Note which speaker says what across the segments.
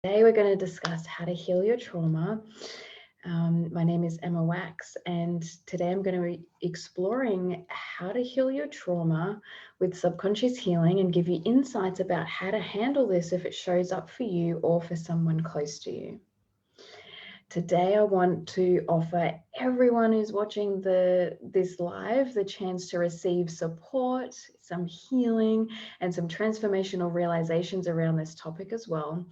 Speaker 1: Today we're going to discuss how to heal your trauma. My name is Emma Wachs, and today I'm going to be exploring how to heal your trauma with subconscious healing and give you insights about how to handle this if it shows up for you or for someone close to you. Today I want to offer everyone who's watching this live the chance to receive support, some healing, and some transformational realizations around this topic as well,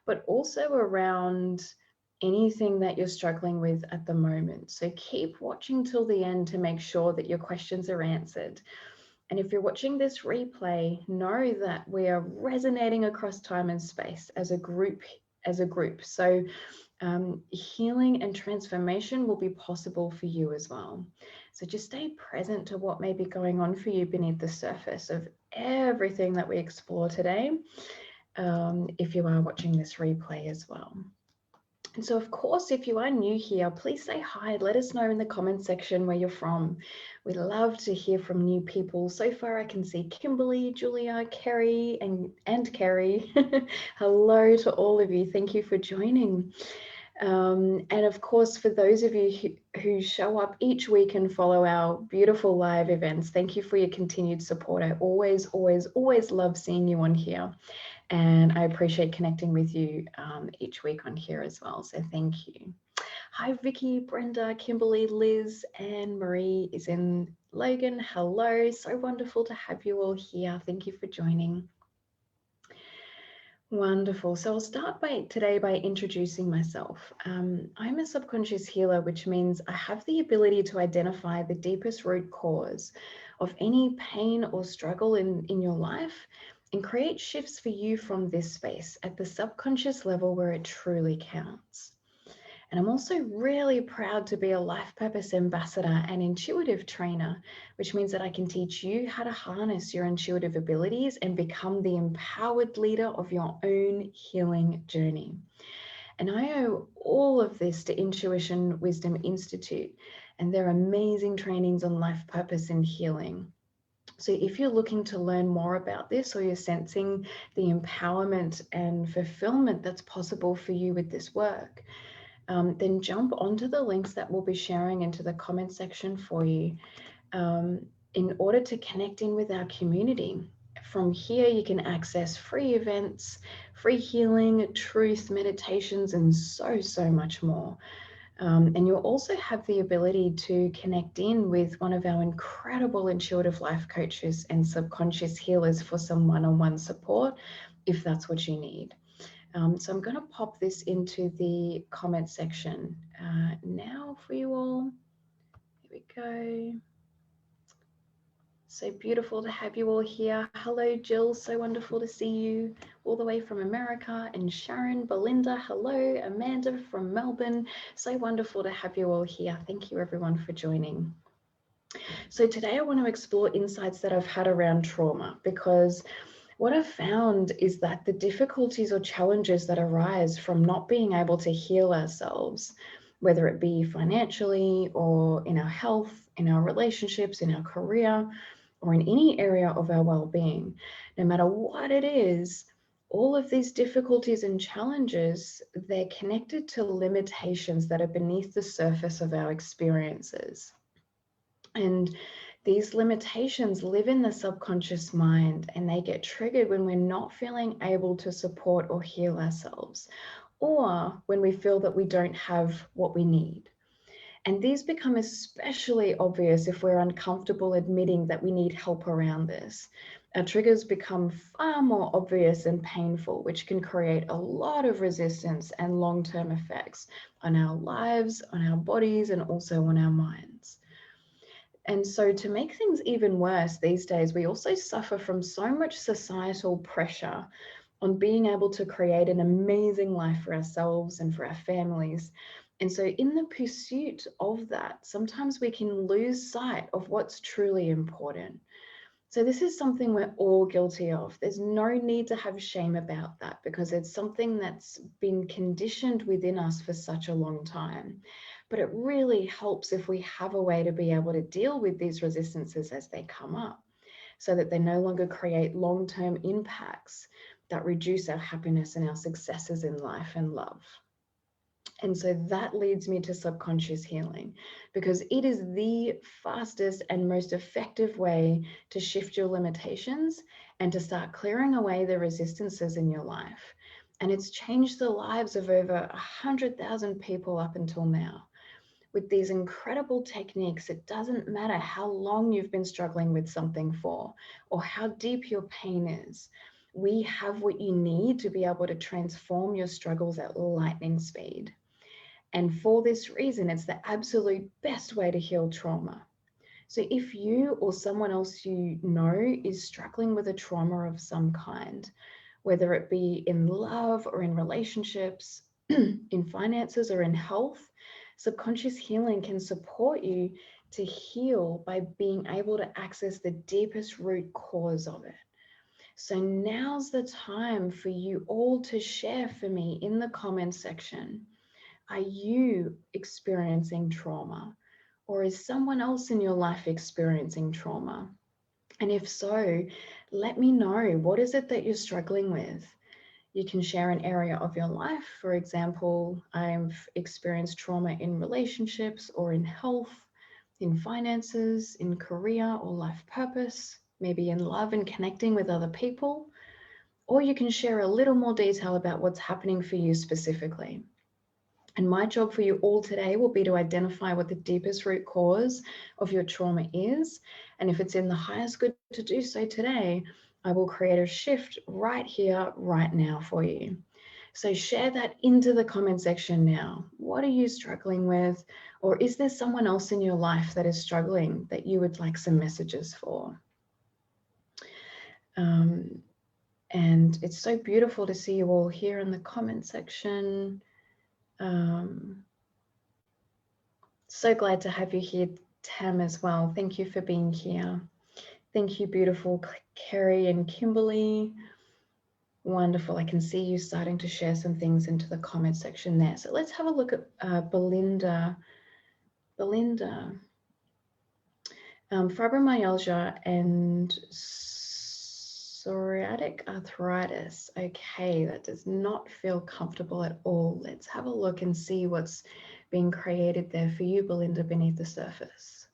Speaker 1: but also around anything that you're struggling with at the moment. So keep watching till the end to make sure that your questions are answered. And if you're watching this replay, know that we are resonating across time and space as a group. So healing and transformation will be possible for you as well. So just stay present to what may be going on for you beneath the surface of everything that we explore today, if you are watching this replay as well. And so, of course, if you are new here, please say hi. Let us know in the comment section where you're from. We love to hear from new people. So far, I can see Kimberly, Julia, Kerry, and Kerry. Hello to all of you. Thank you for joining. And of course, for those of you who show up each week and follow our beautiful live events, thank you for your continued support. I always, always, always love seeing you on here. And I appreciate connecting with you each week on here as well. So thank you. Hi, Vicky, Brenda, Kimberly, Liz, and Marie is in. Logan, hello. So wonderful to have you all here. Thank you for joining. Wonderful. So I'll start today by introducing myself. I'm a subconscious healer, which means I have the ability to identify the deepest root cause of any pain or struggle in your life and create shifts for you from this space at the subconscious level where it truly counts. And I'm also really proud to be a life purpose ambassador and intuitive trainer, which means that I can teach you how to harness your intuitive abilities and become the empowered leader of your own healing journey. And I owe all of this to Intuition Wisdom Institute and their amazing trainings on life purpose and healing. So if you're looking to learn more about this, or you're sensing the empowerment and fulfillment that's possible for you with this work, then jump onto the links that we'll be sharing into the comment section for you in order to connect in with our community. From here, you can access free events, free healing, truth, meditations, and so much more. And you'll also have the ability to connect in with one of our incredible intuitive life coaches and subconscious healers for some one-on-one support, if that's what you need. So I'm going to pop this into the comment section now for you all. Here we go. So beautiful to have you all here. Hello, Jill. So wonderful to see you all the way from America. And Sharon, Belinda, hello. Amanda from Melbourne. So wonderful to have you all here. Thank you, everyone, for joining. So today I want to explore insights that I've had around trauma, because what I've found is that the difficulties or challenges that arise from not being able to heal ourselves, whether it be financially or in our health, in our relationships, in our career, or in any area of our well-being, no matter what it is, all of these difficulties and challenges, they're connected to limitations that are beneath the surface of our experiences. And these limitations live in the subconscious mind, and they get triggered when we're not feeling able to support or heal ourselves, or when we feel that we don't have what we need. And these become especially obvious if we're uncomfortable admitting that we need help around this. Our triggers become far more obvious and painful, which can create a lot of resistance and long-term effects on our lives, on our bodies, and also on our minds. And so to make things even worse these days, we also suffer from so much societal pressure on being able to create an amazing life for ourselves and for our families. And so in the pursuit of that, sometimes we can lose sight of what's truly important. So this is something we're all guilty of. There's no need to have shame about that, because it's something that's been conditioned within us for such a long time. But it really helps if we have a way to be able to deal with these resistances as they come up, so that they no longer create long-term impacts that reduce our happiness and our successes in life and love. And so that leads me to subconscious healing, because it is the fastest and most effective way to shift your limitations and to start clearing away the resistances in your life. And it's changed the lives of over 100,000 people up until now. With these incredible techniques, it doesn't matter how long you've been struggling with something for, or how deep your pain is. We have what you need to be able to transform your struggles at lightning speed. And for this reason, it's the absolute best way to heal trauma. So if you or someone else you know is struggling with a trauma of some kind, whether it be in love or in relationships, in finances or in health, subconscious healing can support you to heal by being able to access the deepest root cause of it. So now's the time for you all to share for me in the comments section. Are you experiencing trauma? Or is someone else in your life experiencing trauma? And if so, let me know, what is it that you're struggling with? You can share an area of your life. For example, I've experienced trauma in relationships or in health, in finances, in career or life purpose, maybe in love and connecting with other people. Or you can share a little more detail about what's happening for you specifically. And my job for you all today will be to identify what the deepest root cause of your trauma is. And if it's in the highest good to do so today, I will create a shift right here, right now for you. So share that into the comment section now. What are you struggling with? Or is there someone else in your life that is struggling that you would like some messages for? And it's so beautiful to see you all here in the comment section. So glad to have you here, Tam, as well. Thank you for being here. Thank you, beautiful Kerry and Kimberly. Wonderful. I can see you starting to share some things into the comment section there. So let's have a look at Belinda. Fibromyalgia and psoriatic arthritis. Okay, that does not feel comfortable at all. Let's have a look and see what's being created there for you, Belinda, beneath the surface.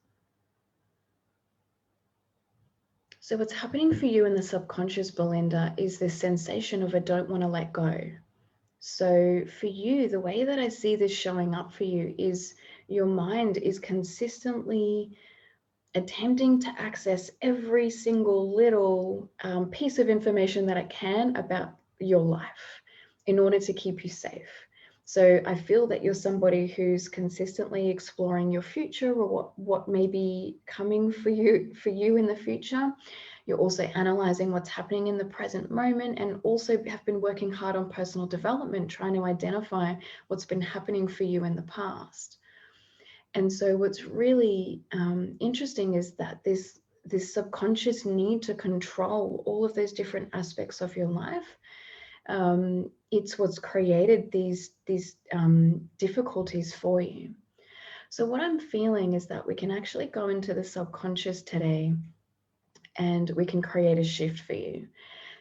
Speaker 1: So what's happening for you in the subconscious, Belinda, is this sensation of I don't want to let go. So for you, the way that I see this showing up for you is your mind is consistently attempting to access every single little piece of information that it can about your life in order to keep you safe. So I feel that you're somebody who's consistently exploring your future, or what may be coming for you in the future. You're also analyzing what's happening in the present moment, and also have been working hard on personal development, trying to identify what's been happening for you in the past. And so what's really interesting is that this subconscious need to control all of those different aspects of your life, it's what's created these difficulties for you. So what I'm feeling is that we can actually go into the subconscious today and we can create a shift for you.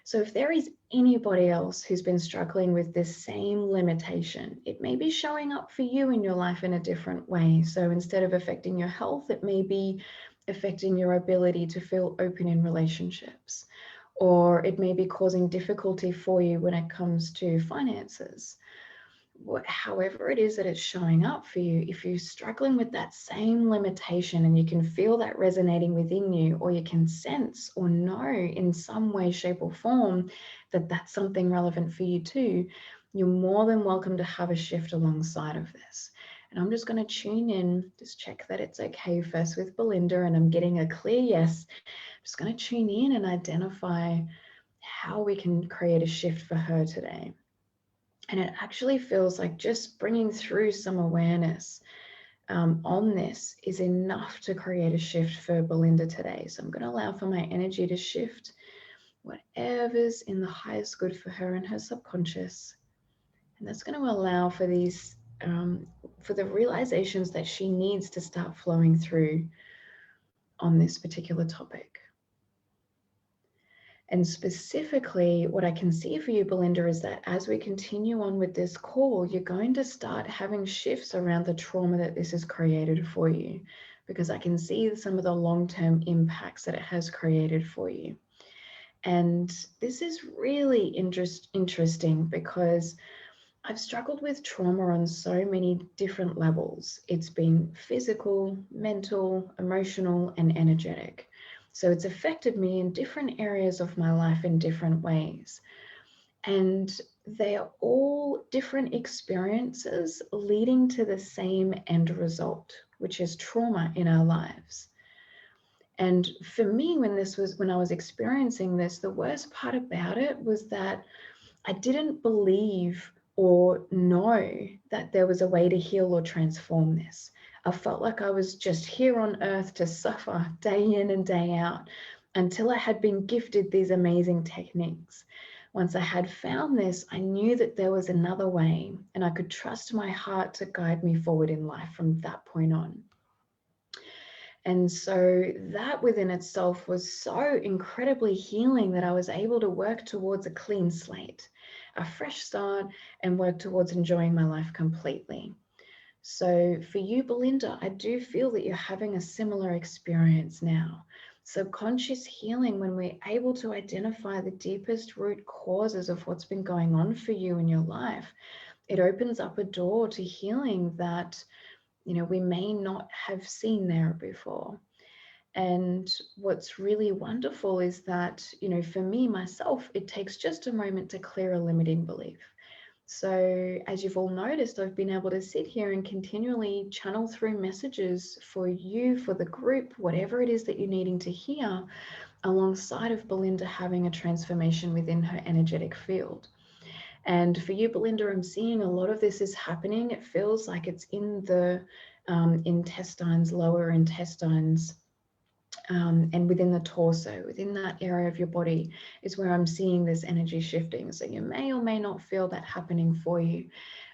Speaker 1: So if there is anybody else who's been struggling with this same limitation, it may be showing up for you in your life in a different way. So instead of affecting your health, it may be affecting your ability to feel open in relationships, or it may be causing difficulty for you when it comes to finances. However it is that it's showing up for you, if you're struggling with that same limitation and you can feel that resonating within you, or you can sense or know in some way, shape or form that that's something relevant for you too, you're more than welcome to have a shift alongside of this. And I'm just going to tune in, just check that it's okay first with Belinda, and I'm getting a clear yes. I'm just going to tune in and identify how we can create a shift for her today. And it actually feels like just bringing through some awareness on this is enough to create a shift for Belinda today. So I'm going to allow for my energy to shift whatever's in the highest good for her and her subconscious. And that's going to allow for these, for the realizations that she needs to start flowing through on this particular topic. And specifically, what I can see for you, Belinda, is that as we continue on with this call, you're going to start having shifts around the trauma that this has created for you, because I can see some of the long-term impacts that it has created for you. And this is really interesting because I've struggled with trauma on so many different levels. It's been physical, mental, emotional, and energetic. So it's affected me in different areas of my life in different ways. And they are all different experiences leading to the same end result, which is trauma in our lives. And for me, when I was experiencing this, the worst part about it was that I didn't believe or know that there was a way to heal or transform this. I felt like I was just here on earth to suffer day in and day out until I had been gifted these amazing techniques. Once I had found this, I knew that there was another way, and I could trust my heart to guide me forward in life from that point on. And so that within itself was so incredibly healing that I was able to work towards a clean slate, a fresh start, and work towards enjoying my life completely. So for you, Belinda, I do feel that you're having a similar experience now. Subconscious healing, when we're able to identify the deepest root causes of what's been going on for you in your life, it opens up a door to healing that we may not have seen there before. And what's really wonderful is that, for me, myself, it takes just a moment to clear a limiting belief. So as you've all noticed, I've been able to sit here and continually channel through messages for you, for the group, whatever it is that you're needing to hear, alongside of Belinda having a transformation within her energetic field. And for you, Belinda, I'm seeing a lot of this is happening. It feels like it's in the intestines, lower intestines, and within the torso, within that area of your body is where I'm seeing this energy shifting. So you may or may not feel that happening for you.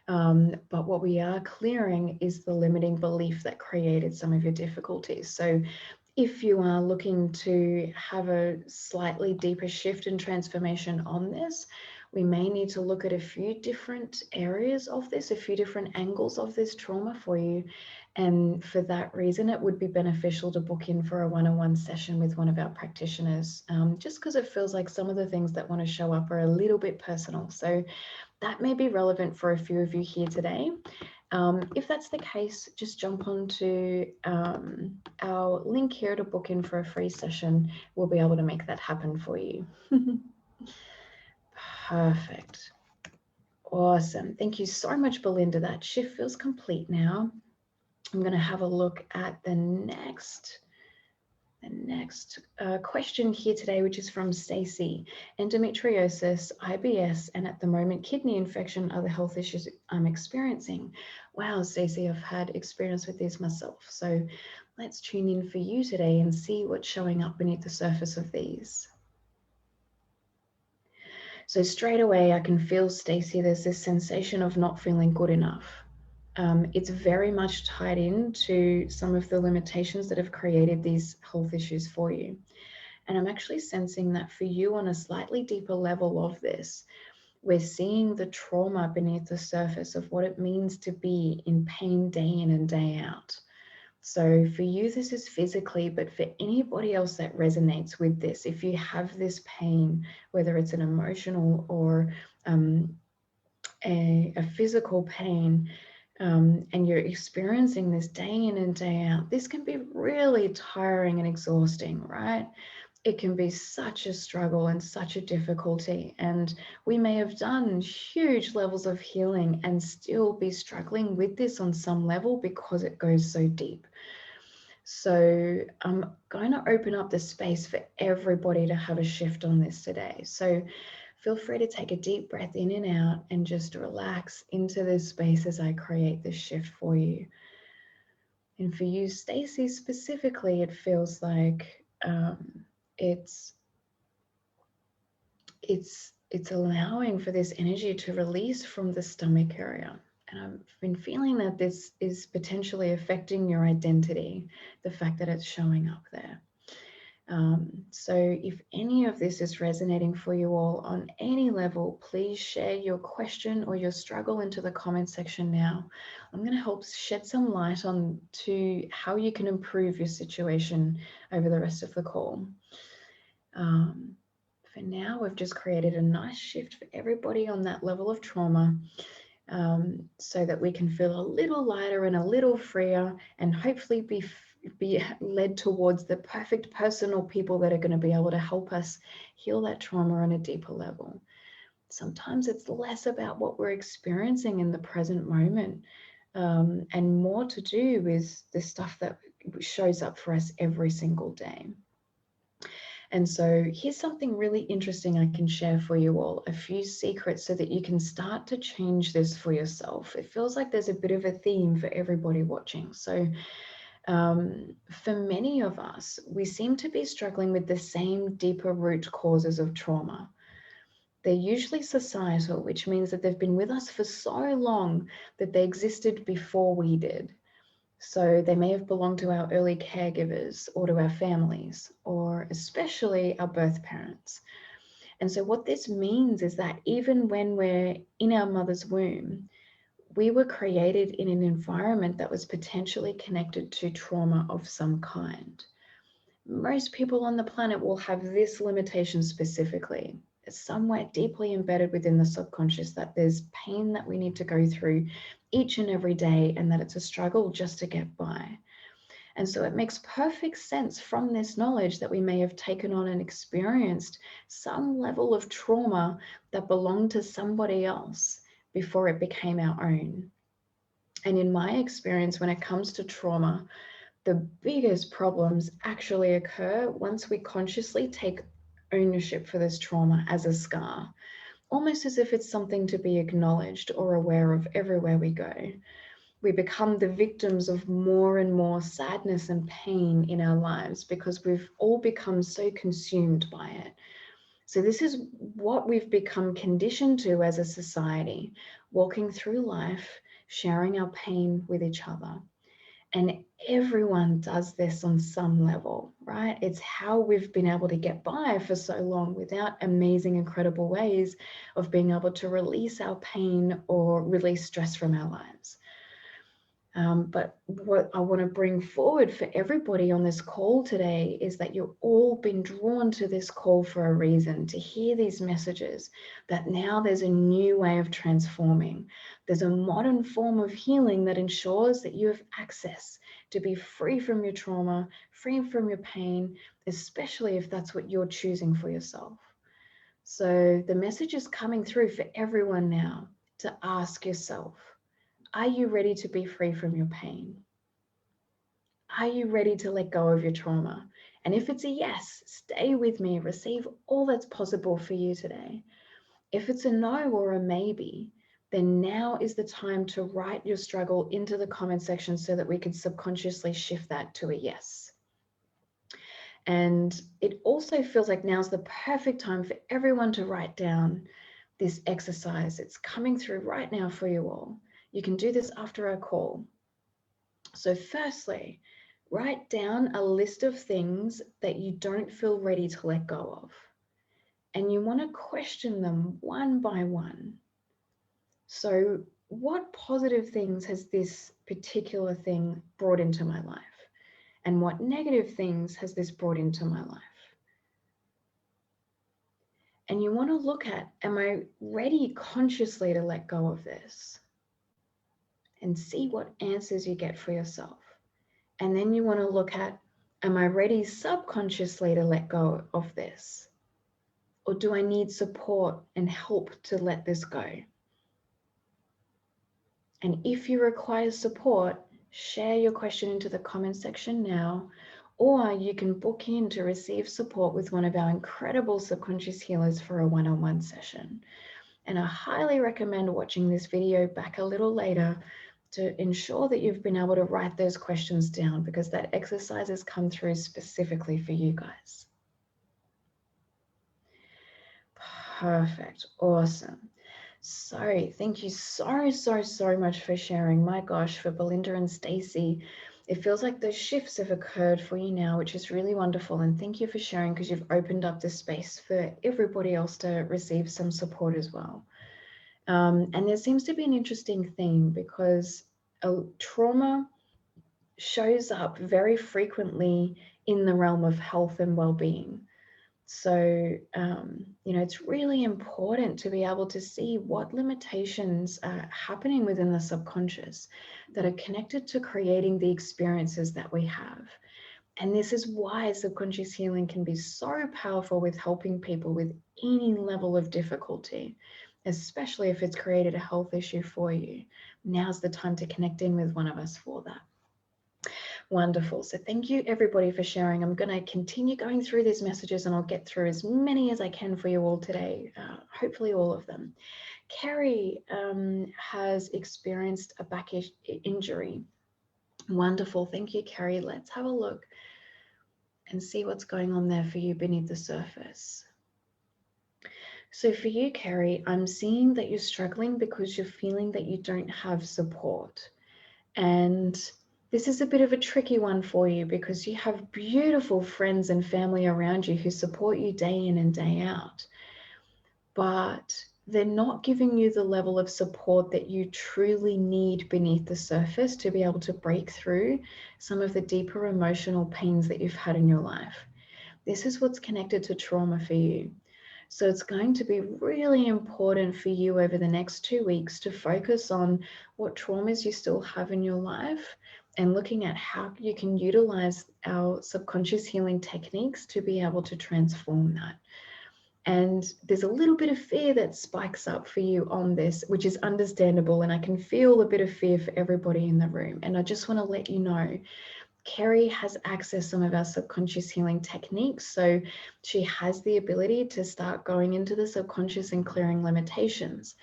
Speaker 1: But what we are clearing is the limiting belief that created some of your difficulties. So if you are looking to have a slightly deeper shift and transformation on this, we may need to look at a few different areas of this, a few different angles of this trauma for you. And for that reason, it would be beneficial to book in for a one-on-one session with one of our practitioners, just because it feels like some of the things that want to show up are a little bit personal. So that may be relevant for a few of you here today. If that's the case, just jump onto our link here to book in for a free session. We'll be able to make that happen for you. Perfect. Awesome. Thank you so much, Belinda. That shift feels complete now. I'm going to have a look at the next question here today, which is from Stacey. Endometriosis, IBS, and at the moment kidney infection are the health issues I'm experiencing. Wow, Stacey, I've had experience with these myself. So let's tune in for you today and see what's showing up beneath the surface of these. So straight away, I can feel, Stacey, there's this sensation of not feeling good enough. It's very much tied into some of the limitations that have created these health issues for you. And I'm actually sensing that for you on a slightly deeper level of this, we're seeing the trauma beneath the surface of what it means to be in pain day in and day out. So for you, this is physically, but for anybody else that resonates with this, if you have this pain, whether it's an emotional or a physical pain, and you're experiencing this day in and day out, this can be really tiring and exhausting, right? It can be such a struggle and such a difficulty. And we may have done huge levels of healing and still be struggling with this on some level because it goes so deep. So I'm going to open up the space for everybody to have a shift on this today. So feel free to take a deep breath in and out and just relax into this space as I create this shift for you. And for you, Stacey, specifically, it feels like it's allowing for this energy to release from the stomach area. And I've been feeling that this is potentially affecting your identity, the fact that it's showing up there. So if any of this is resonating for you all on any level, please share your question or your struggle into the comment section now. I'm going to help shed some light on to how you can improve your situation over the rest of the call. For now, we've just created a nice shift for everybody on that level of trauma, so that we can feel a little lighter and a little freer, and hopefully be led towards the perfect person or people that are going to be able to help us heal that trauma on a deeper level. Sometimes it's less about what we're experiencing in the present moment, and more to do with the stuff that shows up for us every single day. And so here's something really interesting I can share for you all, a few secrets so that you can start to change this for yourself. It feels like there's a bit of a theme for everybody watching. So for many of us, we seem to be struggling with the same deeper root causes of trauma. They're usually societal, which means that they've been with us for so long that they existed before we did. So they may have belonged to our early caregivers or to our families, or especially our birth parents. And so what this means is that even when we're in our mother's womb, we were created in an environment that was potentially connected to trauma of some kind. Most people on the planet will have this limitation specifically. It's somewhere deeply embedded within the subconscious that there's pain that we need to go through each and every day, and that it's a struggle just to get by. And so it makes perfect sense from this knowledge that we may have taken on and experienced some level of trauma that belonged to somebody else before it became our own. And in my experience, when it comes to trauma, the biggest problems actually occur once we consciously take ownership for this trauma as a scar, almost as if it's something to be acknowledged or aware of everywhere we go. We become the victims of more and more sadness and pain in our lives because we've all become so consumed by it. So this is what we've become conditioned to as a society, walking through life, sharing our pain with each other. And everyone does this on some level, right? It's how we've been able to get by for so long without amazing, incredible ways of being able to release our pain or release stress from our lives. But what I want to bring forward for everybody on this call today is that you've all been drawn to this call for a reason, to hear these messages, that now there's a new way of transforming. There's a modern form of healing that ensures that you have access to be free from your trauma, free from your pain, especially if that's what you're choosing for yourself. So the message is coming through for everyone now to ask yourself, are you ready to be free from your pain? Are you ready to let go of your trauma? And if it's a yes, stay with me, receive all that's possible for you today. If it's a no or a maybe, then now is the time to write your struggle into the comment section so that we can subconsciously shift that to a yes. And it also feels like now's the perfect time for everyone to write down this exercise. It's coming through right now for you all. You can do this after our call. So firstly, write down a list of things that you don't feel ready to let go of. And you want to question them one by one. So what positive things has this particular thing brought into my life? And what negative things has this brought into my life? And you want to look at, am I ready consciously to let go of this? And see what answers you get for yourself. And then you want to look at, am I ready subconsciously to let go of this? Or do I need support and help to let this go? And if you require support, share your question into the comment section now, or you can book in to receive support with one of our incredible subconscious healers for a one-on-one session. And I highly recommend watching this video back a little later to ensure that you've been able to write those questions down, because that exercise has come through specifically for you guys. Perfect. Awesome. So thank you so much for sharing. My gosh, for Belinda and Stacy, it feels like those shifts have occurred for you now, which is really wonderful. And thank you for sharing, because you've opened up this space for everybody else to receive some support as well. And there seems to be an interesting theme, because trauma shows up very frequently in the realm of health and well-being. So, it's really important to be able to see what limitations are happening within the subconscious that are connected to creating the experiences that we have. And this is why subconscious healing can be so powerful with helping people with any level of difficulty, especially if it's created a health issue for you. Now's the time to connect in with one of us for that. Wonderful. So thank you everybody for sharing. I'm going to continue going through these messages, and I'll get through as many as I can for you all today, hopefully all of them. Carrie has experienced a back injury. Wonderful. Thank you, Carrie. Let's have a look and see what's going on there for you beneath the surface. So for you, Carrie, I'm seeing that you're struggling because you're feeling that you don't have support. And this is a bit of a tricky one for you, because you have beautiful friends and family around you who support you day in and day out, but they're not giving you the level of support that you truly need beneath the surface to be able to break through some of the deeper emotional pains that you've had in your life. This is what's connected to trauma for you. So it's going to be really important for you over the next 2 weeks to focus on what traumas you still have in your life, and looking at how you can utilize our subconscious healing techniques to be able to transform that. And there's a little bit of fear that spikes up for you on this, which is understandable. And I can feel a bit of fear for everybody in the room. And I just want to let you know, Kerry has accessed some of our subconscious healing techniques. So she has the ability to start going into the subconscious and clearing limitations.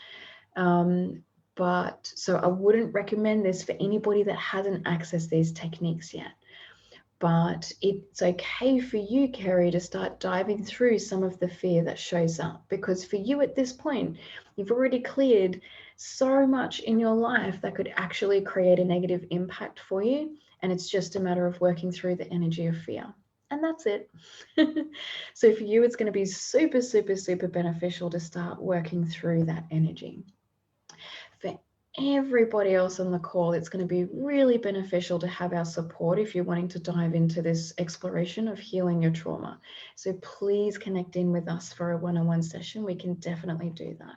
Speaker 1: But so I wouldn't recommend this for anybody that hasn't accessed these techniques yet. But it's okay for you, Kerry, to start diving through some of the fear that shows up, because for you at this point, you've already cleared so much in your life that could actually create a negative impact for you. And it's just a matter of working through the energy of fear. And that's it. So for you, it's going to be super, super, super beneficial to start working through that energy. For everybody else on the call, it's going to be really beneficial to have our support if you're wanting to dive into this exploration of healing your trauma. So please connect in with us for a one-on-one session. We can definitely do that.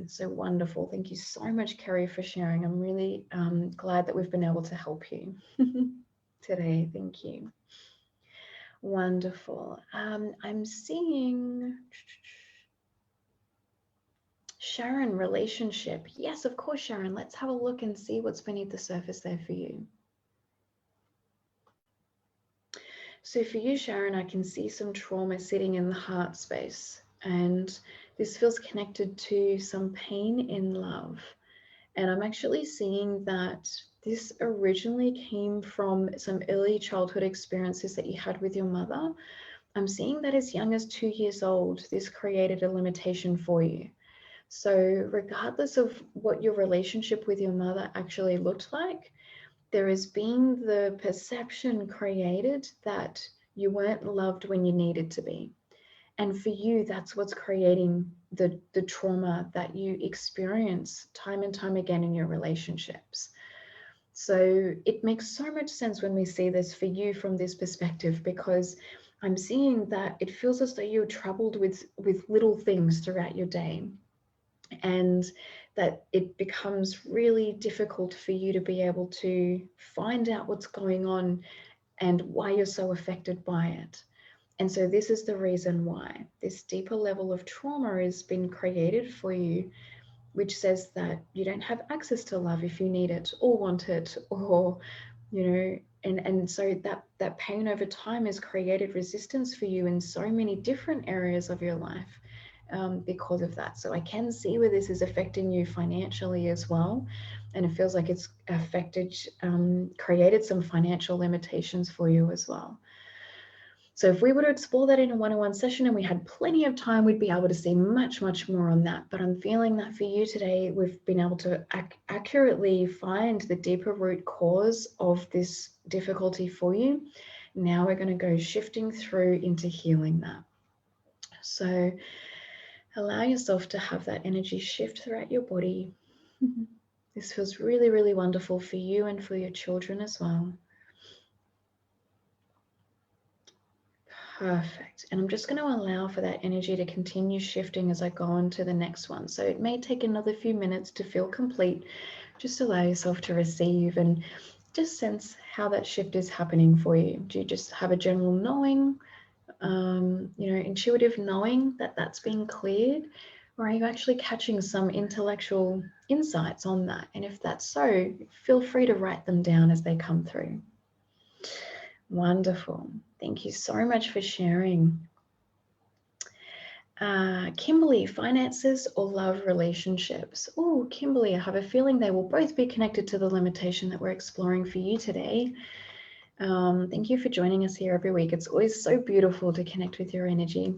Speaker 1: So wonderful. Thank you so much, Kerry, for sharing. I'm really glad that we've been able to help you today. Thank you. Wonderful. I'm seeing Sharon, relationship. Yes, of course, Sharon. Let's have a look and see what's beneath the surface there for you. So for you, Sharon, I can see some trauma sitting in the heart space, and this feels connected to some pain in love. And I'm actually seeing that this originally came from some early childhood experiences that you had with your mother. I'm seeing that as young as 2 years old, this created a limitation for you. So regardless of what your relationship with your mother actually looked like, there has been the perception created that you weren't loved when you needed to be. And for you, that's what's creating the trauma that you experience time and time again in your relationships. So it makes so much sense when we see this for you from this perspective, because I'm seeing that it feels as though you're troubled with little things throughout your day, and that it becomes really difficult for you to be able to find out what's going on and why you're so affected by it. And so this is the reason why this deeper level of trauma has been created for you, which says that you don't have access to love if you need it or want it, or, and so that pain over time has created resistance for you in so many different areas of your life. Because of that. So I can see where this is affecting you financially as well. And it feels like it's affected, created some financial limitations for you as well. So if we were to explore that in a one-on-one session and we had plenty of time, we'd be able to see much, much more on that. But I'm feeling that for you today, we've been able to accurately find the deeper root cause of this difficulty for you. Now we're going to go shifting through into healing that. So allow yourself to have that energy shift throughout your body. This feels really, really wonderful for you and for your children as well. Perfect. And I'm just going to allow for that energy to continue shifting as I go on to the next one. So it may take another few minutes to feel complete. Just allow yourself to receive and just sense how that shift is happening for you. Do you just have a general knowing, intuitive knowing that that's being cleared? Or are you actually catching some intellectual insights on that? And if that's so, feel free to write them down as they come through. Wonderful. Thank you so much for sharing. Kimberly, finances or love relationships? Oh, Kimberly, I have a feeling they will both be connected to the limitation that we're exploring for you today. Thank you for joining us here every week. It's always so beautiful to connect with your energy.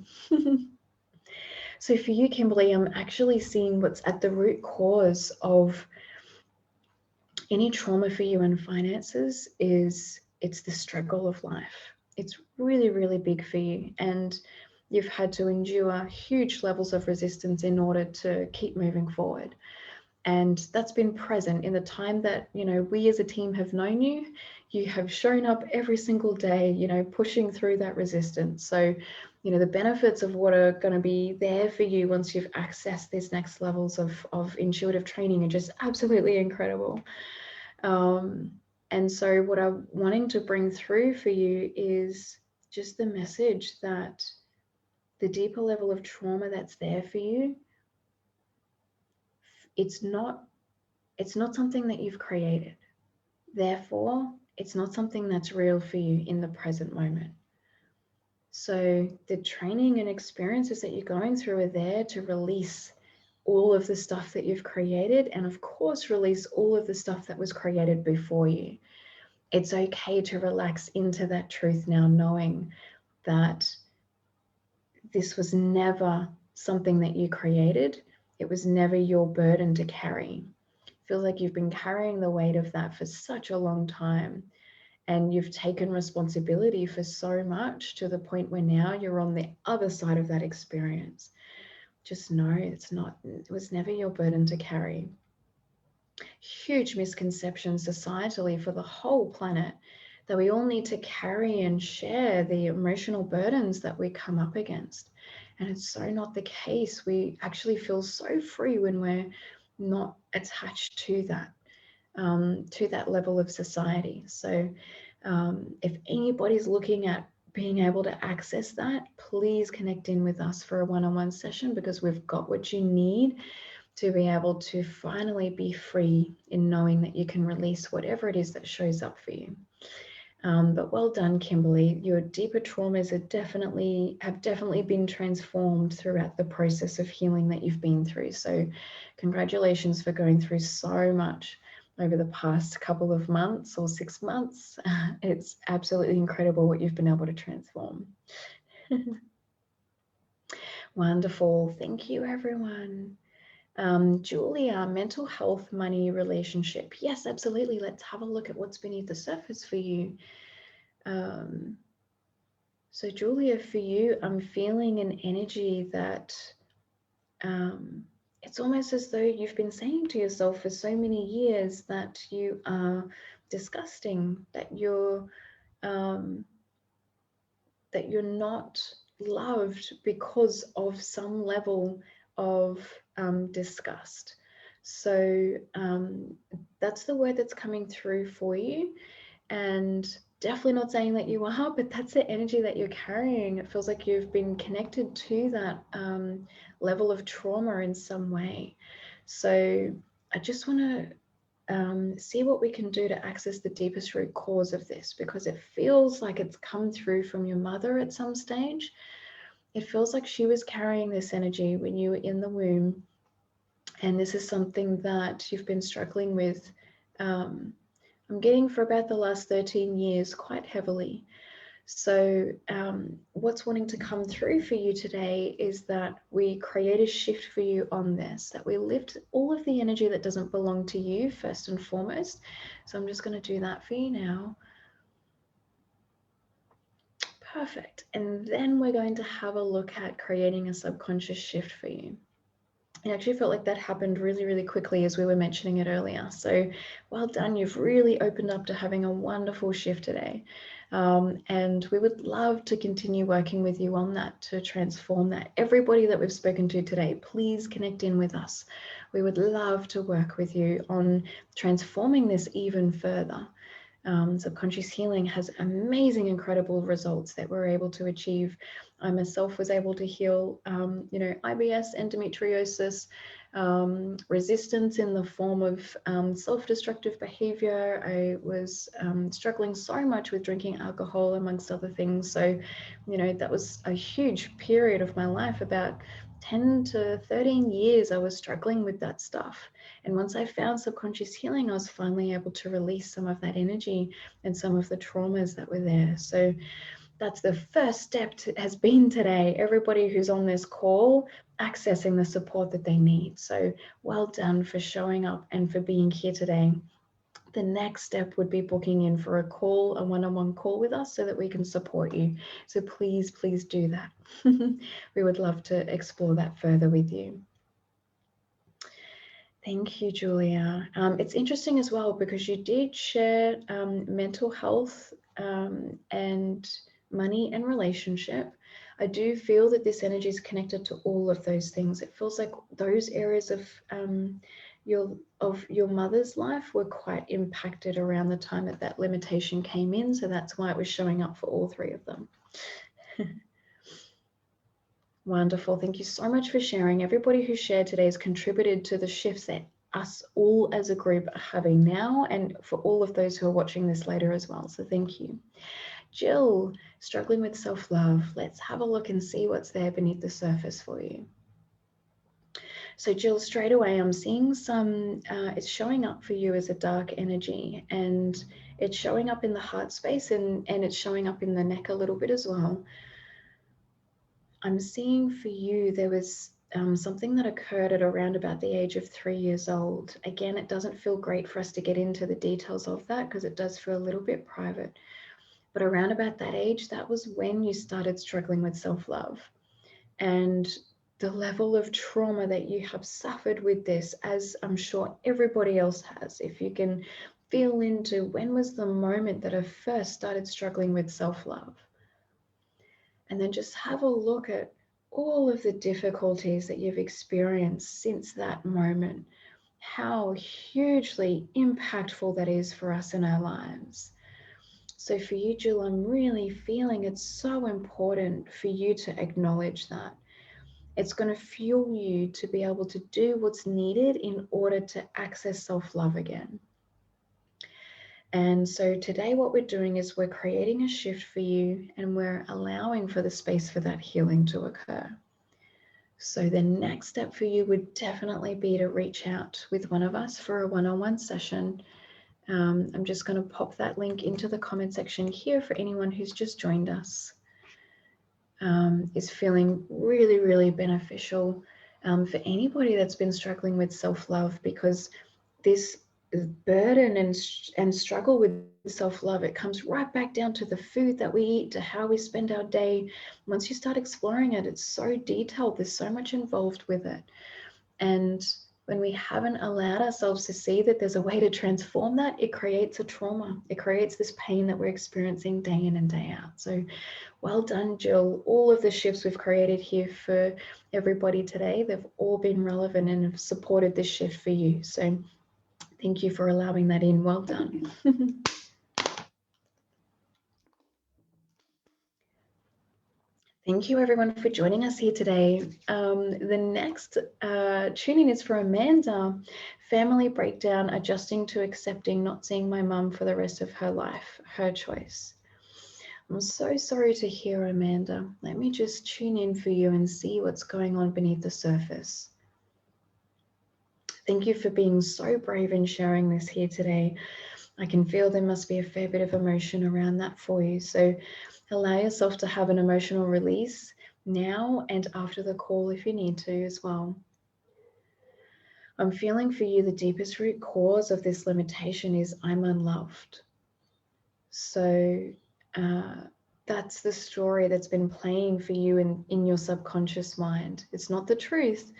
Speaker 1: So for you, Kimberly, I'm actually seeing what's at the root cause of any trauma for you in finances is it's the struggle of life. It's really, really big for you. And you've had to endure huge levels of resistance in order to keep moving forward. And that's been present in the time that, we as a team have known you. You have shown up every single day, pushing through that resistance. So, the benefits of what are going to be there for you once you've accessed these next levels of intuitive training are just absolutely incredible. And so what I'm wanting to bring through for you is just the message that the deeper level of trauma that's there for you, it's not something that you've created. Therefore, it's not something that's real for you in the present moment. So the training and experiences that you're going through are there to release all of the stuff that you've created, and of course, release all of the stuff that was created before you. It's okay to relax into that truth now, knowing that this was never something that you created. It was never your burden to carry. It feels like you've been carrying the weight of that for such a long time, and you've taken responsibility for so much to the point where now you're on the other side of that experience. Just know it was never your burden to carry. Huge misconception societally for the whole planet that we all need to carry and share the emotional burdens that we come up against. And it's so not the case. We actually feel so free when we're not attached to that level of society. So if anybody's looking at being able to access that, please connect in with us for a one-on-one session, because we've got what you need to be able to finally be free in knowing that you can release whatever it is that shows up for you. But well done, Kimberly. Your deeper traumas have definitely been transformed throughout the process of healing that you've been through. So congratulations for going through so much over the past couple of months or 6 months. It's absolutely incredible what you've been able to transform. Wonderful. Thank you, everyone. Julia, mental health, money, relationship. Yes, absolutely. Let's have a look at what's beneath the surface for you. So Julia, for you, I'm feeling an energy that it's almost as though you've been saying to yourself for so many years that you are disgusting, that you're not loved because of some level of disgust. So that's the word that's coming through for you, and definitely not saying that you are, but that's the energy that you're carrying. It feels like you've been connected to that level of trauma in some way. So I just want to see what we can do to access the deepest root cause of this, because it feels like it's come through from your mother at some stage. It feels like she was carrying this energy when you were in the womb, and this is something that you've been struggling with. I'm getting for about the last 13 years quite heavily. So what's wanting to come through for you today is that we create a shift for you on this, that we lift all of the energy that doesn't belong to you first and foremost. So I'm just going to do that for you now. Perfect. And then we're going to have a look at creating a subconscious shift for you. I actually felt like that happened really, really quickly as we were mentioning it earlier. So well done. You've really opened up to having a wonderful shift today. And we would love to continue working with you on that, to transform that. Everybody that we've spoken to today, please connect in with us. We would love to work with you on transforming this even further. Subconscious healing has amazing, incredible results that we're able to achieve. I myself was able to heal, IBS, endometriosis, resistance in the form of self-destructive behavior. I was struggling so much with drinking alcohol, amongst other things. So, that was a huge period of my life. About 10 to 13 years, I was struggling with that stuff. And once I found subconscious healing, I was finally able to release some of that energy and some of the traumas that were there. So that's the first step has been today. Everybody who's on this call, accessing the support that they need. So well done for showing up and for being here today. The next step would be booking in for a call, a one-on-one call with us so that we can support you. So please, please do that. We would love to explore that further with you. Thank you, Julia. It's interesting as well because you did share mental health and money and relationship. I do feel that this energy is connected to all of those things. It feels like those areas of your mother's life were quite impacted around the time that limitation came in. So that's why it was showing up for all three of them. Wonderful. Thank you so much for sharing. Everybody who shared today has contributed to the shifts that us all as a group are having now, and for all of those who are watching this later as well. So thank you. Jill, struggling with self-love. Let's have a look and see what's there beneath the surface for you. So Jill, straight away, I'm seeing some, it's showing up for you as a dark energy, and it's showing up in the heart space, and it's showing up in the neck a little bit as well. I'm seeing for you, there was something that occurred at around about the age of 3 years old. Again, it doesn't feel great for us to get into the details of that because it does feel a little bit private. But around about that age, that was when you started struggling with self-love. And the level of trauma that you have suffered with this, as I'm sure everybody else has, if you can feel into when was the moment that I first started struggling with self-love. And then just have a look at all of the difficulties that you've experienced since that moment, how hugely impactful that is for us in our lives. So for you, Jill, I'm really feeling it's so important for you to acknowledge that. It's going to fuel you to be able to do what's needed in order to access self-love again. And so today what we're doing is we're creating a shift for you, and we're allowing for the space for that healing to occur. So the next step for you would definitely be to reach out with one of us for a one-on-one session. I'm just going to pop that link into the comment section here for anyone who's just joined us. Is feeling really, really beneficial for anybody that's been struggling with self-love, because this burden and struggle with self-love, it comes right back down to the food that we eat, to how we spend our day. Once you start exploring it, it's so detailed, there's so much involved with it. And when we haven't allowed ourselves to see that there's a way to transform that, it creates a trauma. It creates this pain that we're experiencing day in and day out. So well done, Jill. All of the shifts we've created here for everybody today, they've all been relevant and have supported this shift for you. So thank you for allowing that in. Well done. Thank you everyone for joining us here today. The next tuning is for Amanda. Family breakdown, adjusting to accepting not seeing my mum for the rest of her life, her choice. I'm so sorry to hear, Amanda. Let me just tune in for you and see what's going on beneath the surface. Thank you for being so brave in sharing this here today. I can feel there must be a fair bit of emotion around that for you. So allow yourself to have an emotional release now and after the call if you need to as well. I'm feeling for you the deepest root cause of this limitation is I'm unloved. So that's the story that's been playing for you in your subconscious mind. It's not the truth,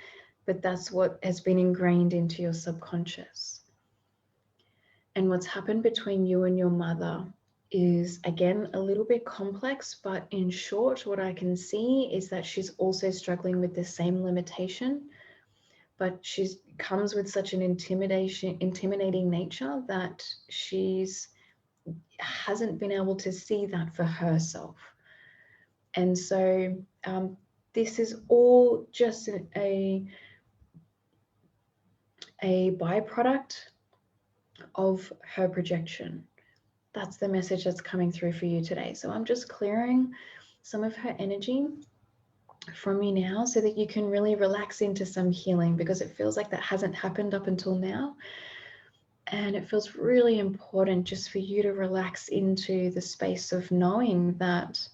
Speaker 1: but that's what has been ingrained into your subconscious. And what's happened between you and your mother is, again, a little bit complex, but in short, what I can see is that she's also struggling with the same limitation, but she comes with such an intimidating nature that she's hasn't been able to see that for herself. And so this is all just a byproduct of her projection. That's the message that's coming through for you today. So I'm just clearing some of her energy from you now so that you can really relax into some healing, because it feels like that hasn't happened up until now. And it feels really important just for you to relax into the space of knowing that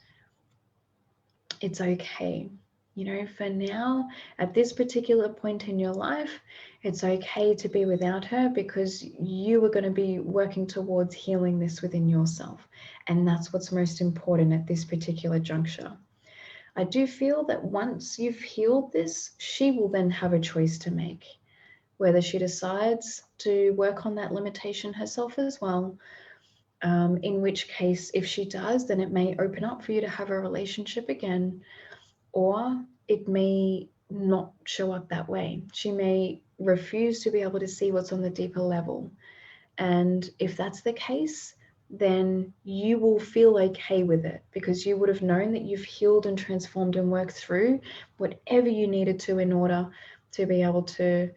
Speaker 1: it's okay. You know, for now, at this particular point in your life, it's okay to be without her because you are going to be working towards healing this within yourself. And that's what's most important at this particular juncture. I do feel that once you've healed this, she will then have a choice to make, whether she decides to work on that limitation herself as well. In which case, if she does, then it may open up for you to have a relationship again, or it may not show up that way. She may refuse to be able to see what's on the deeper level. And if that's the case, then you will feel okay with it because you would have known that you've healed and transformed and worked through whatever you needed to in order to be able to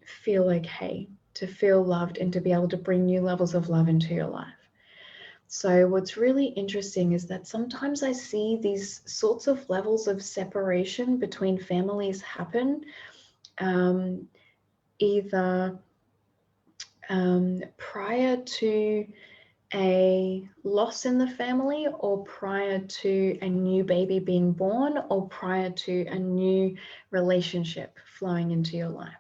Speaker 1: feel okay, to feel loved, and to be able to bring new levels of love into your life. So what's really interesting is that sometimes I see these sorts of levels of separation between families happen either prior to a loss in the family, or prior to a new baby being born, or prior to a new relationship flowing into your life.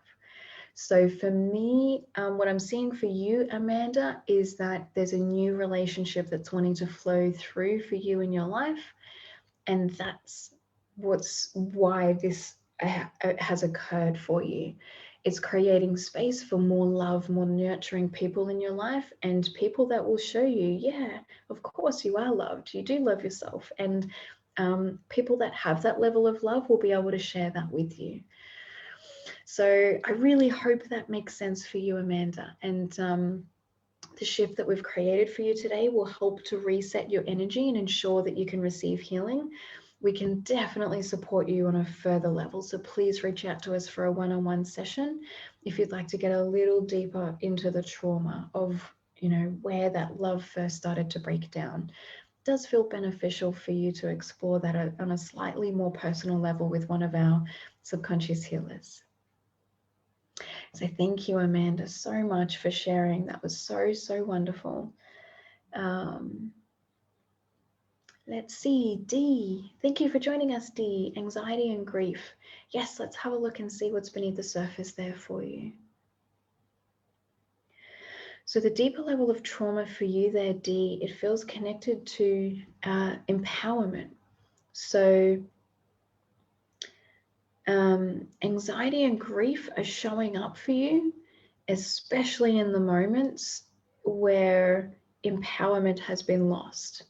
Speaker 1: So for me, what I'm seeing for you, Amanda, is that there's a new relationship that's wanting to flow through for you in your life. And that's why this has occurred for you. It's creating space for more love, more nurturing people in your life, and people that will show you, yeah, of course you are loved. You do love yourself. And people that have that level of love will be able to share that with you. So I really hope that makes sense for you, Amanda. And the shift that we've created for you today will help to reset your energy and ensure that you can receive healing. We can definitely support you on a further level. So please reach out to us for a one-on-one session if you'd like to get a little deeper into the trauma of, you know, where that love first started to break down. It does feel beneficial for you to explore that on a slightly more personal level with one of our subconscious healers. So thank you, Amanda, so much for sharing. That was so, so wonderful. Let's see, D. Thank you for joining us, D. Anxiety and grief. Yes, let's have a look and see what's beneath the surface there for you. So the deeper level of trauma for you there, D, it feels connected to empowerment. So anxiety and grief are showing up for you, especially in the moments where empowerment has been lost.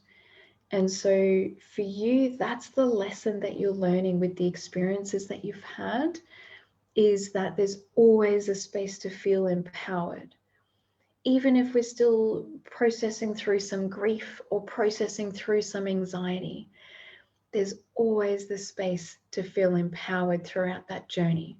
Speaker 1: And so for you, that's the lesson that you're learning with the experiences that you've had, is that there's always a space to feel empowered. Even if we're still processing through some grief or processing through some anxiety, there's always the space to feel empowered throughout that journey.